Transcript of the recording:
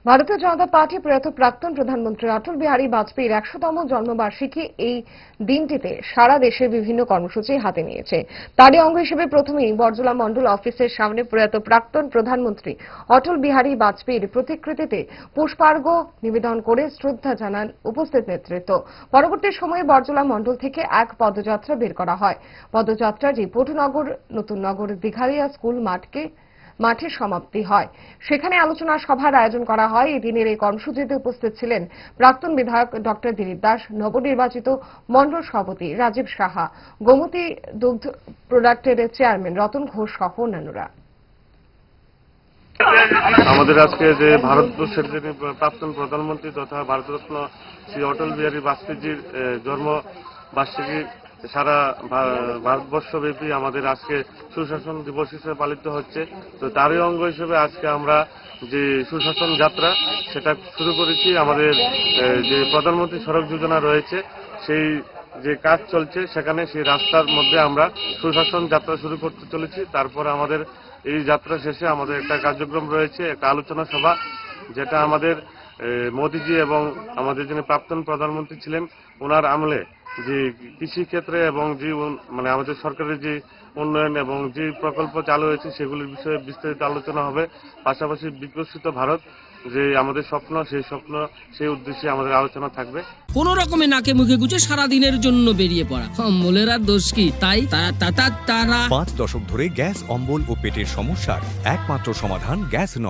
ভারতীয় জনতা পার্টি প্রয়াত প্রাক্তন প্রধানমন্ত্রী অটল বিহারী বাজপেয়ীর ১০০তম জন্মবার্ষিকী এই দিনটিতে সারা দেশে বিভিন্ন কর্মসূচি হাতে নিয়েছে। তারই অঙ্গ হিসেবে প্রথমেই বরজলা মণ্ডল অফিসের সামনে প্রয়াত প্রাক্তন প্রধানমন্ত্রী অটল বিহারী বাজপেয়ীর প্রতিকৃতিতে পুষ্পার্ঘ্য নিবেদন করে শ্রদ্ধা জানান উপস্থিত নেতৃত্ব। পরবর্তী সময়ে বরজলা মণ্ডল থেকে এক পদযাত্রা বের করা হয়। পদযাত্রাটি পটুনগর, নতুন নগর, দীঘালিয়া স্কুল মাঠে সমাপ্তি হয়। সেখানে আলোচনা সভার আয়োজন করা হয়। এই দিনের এই কর্মসূচিতে উপস্থিত ছিলেন প্রাক্তন বিধায়ক ডক্টর দিলীপ দাস, নবনির্বাচিত মণ্ডল সভাপতি রাজীব সাহা, গোমতী দুগ্ধ প্রোডাক্টের চেয়ারম্যান রতন ঘোষ সহ অন্যান্যরা। আমাদের আজকে যে ভারতবর্ষের যিনি প্রাক্তন প্রধানমন্ত্রী তথা ভারতরত্ন শ্রী অটল বিহারী বাজপেয়ীজির জন্মবার্ষিকী সারা ভারতবর্ষব্যাপী আমাদের আজকে সুশাসন দিবস হিসেবে পালিত হচ্ছে। তো তারই অঙ্গ হিসেবে আজকে আমরা যে সুশাসন যাত্রা সেটা শুরু করেছি। আমাদের যে প্রধানমন্ত্রী সড়ক যোজনা রয়েছে সেই যে কাজ চলছে সেখানে সেই রাস্তার মধ্যে আমরা সুশাসন যাত্রা শুরু করতে চলেছি। তারপরে আমাদের এই যাত্রা শেষে আমাদের একটা কার্যক্রম রয়েছে, একটা আলোচনা সভা, যেটা আমাদের মোদিজি এবং আমাদের যিনি প্রাক্তন প্রধানমন্ত্রী ছিলেন ওনার আমলে যে কৃষি ক্ষেত্রে এবং যে আমাদের সরকারের যে উন্নয়ন এবং যে প্রকল্প চালু হয়েছে সেগুলির বিষয়ে বিস্তারিত আলোচনা হবে। পাশাপাশি বিকশিত ভারত যে আমাদের স্বপ্ন, সেই উদ্দেশ্যে আমাদের আলোচনা থাকবে। কোন রকমে নাকে মুখে গুজে সারা দিনের জন্য বেরিয়ে পড়া অম্বলের আর দোষ কি? তাই তারা 5 দশক ধরে গ্যাস, অম্বল ও পেটের সমস্যার একমাত্র সমাধান গ্যাস নয়।